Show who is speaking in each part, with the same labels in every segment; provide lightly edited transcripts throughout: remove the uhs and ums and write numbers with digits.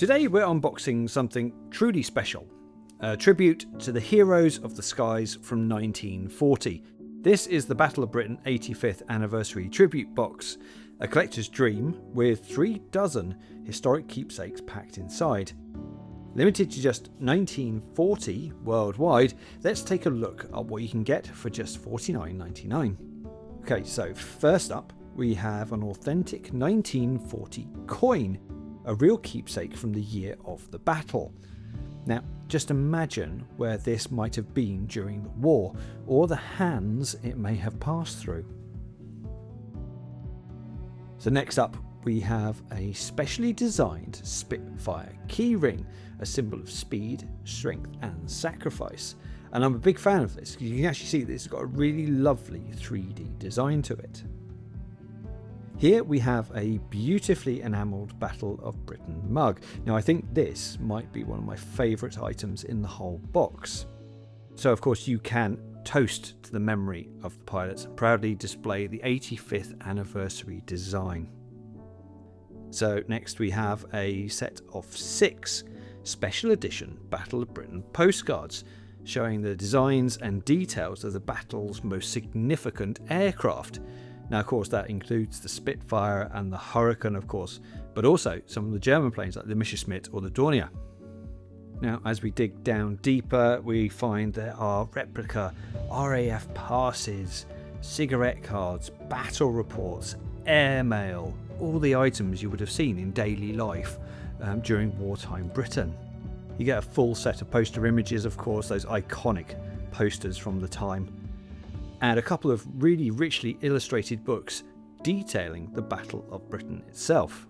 Speaker 1: Today we're unboxing something truly special, a tribute to the heroes of the skies from 1940. This is the Battle of Britain 85th Anniversary Tribute Box, a collector's dream with 36 historic keepsakes packed inside. Limited to just 1940 worldwide, let's take a look at what you can get for just $49.99. Okay, so first up we have an authentic 1940 coin, a real keepsake from the year of the battle. Now, just imagine where this might have been during the war, or the hands it may have passed through. So next up, we have a specially designed Spitfire keyring, a symbol of speed, strength and sacrifice. And I'm a big fan of this, because you can actually see that it's got a really lovely 3D design to it. Here we have a beautifully enamelled Battle of Britain mug. Now I think this might be one of my favourite items in the whole box. So of course you can toast to the memory of the pilots and proudly display the 85th anniversary design. So next we have a set of 6 special edition Battle of Britain postcards showing the designs and details of the battle's most significant aircraft. Now, of course, that includes the Spitfire and the Hurricane, of course, but also some of the German planes like the Messerschmitt or the Dornier. Now, as we dig down deeper, we find there are replica RAF passes, cigarette cards, battle reports, airmail, all the items you would have seen in daily life during wartime Britain. You get a full set of poster images, of course, those iconic posters from the time, and a couple of really richly illustrated books detailing the Battle of Britain itself.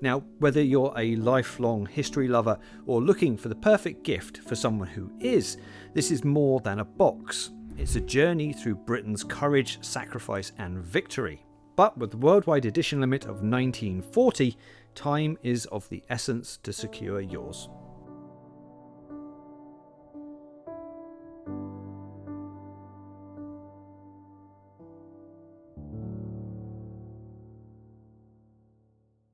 Speaker 1: Now, whether you're a lifelong history lover or looking for the perfect gift for someone who is, this is more than a box. It's a journey through Britain's courage, sacrifice and victory. But with the worldwide edition limit of 1940, time is of the essence to secure yours.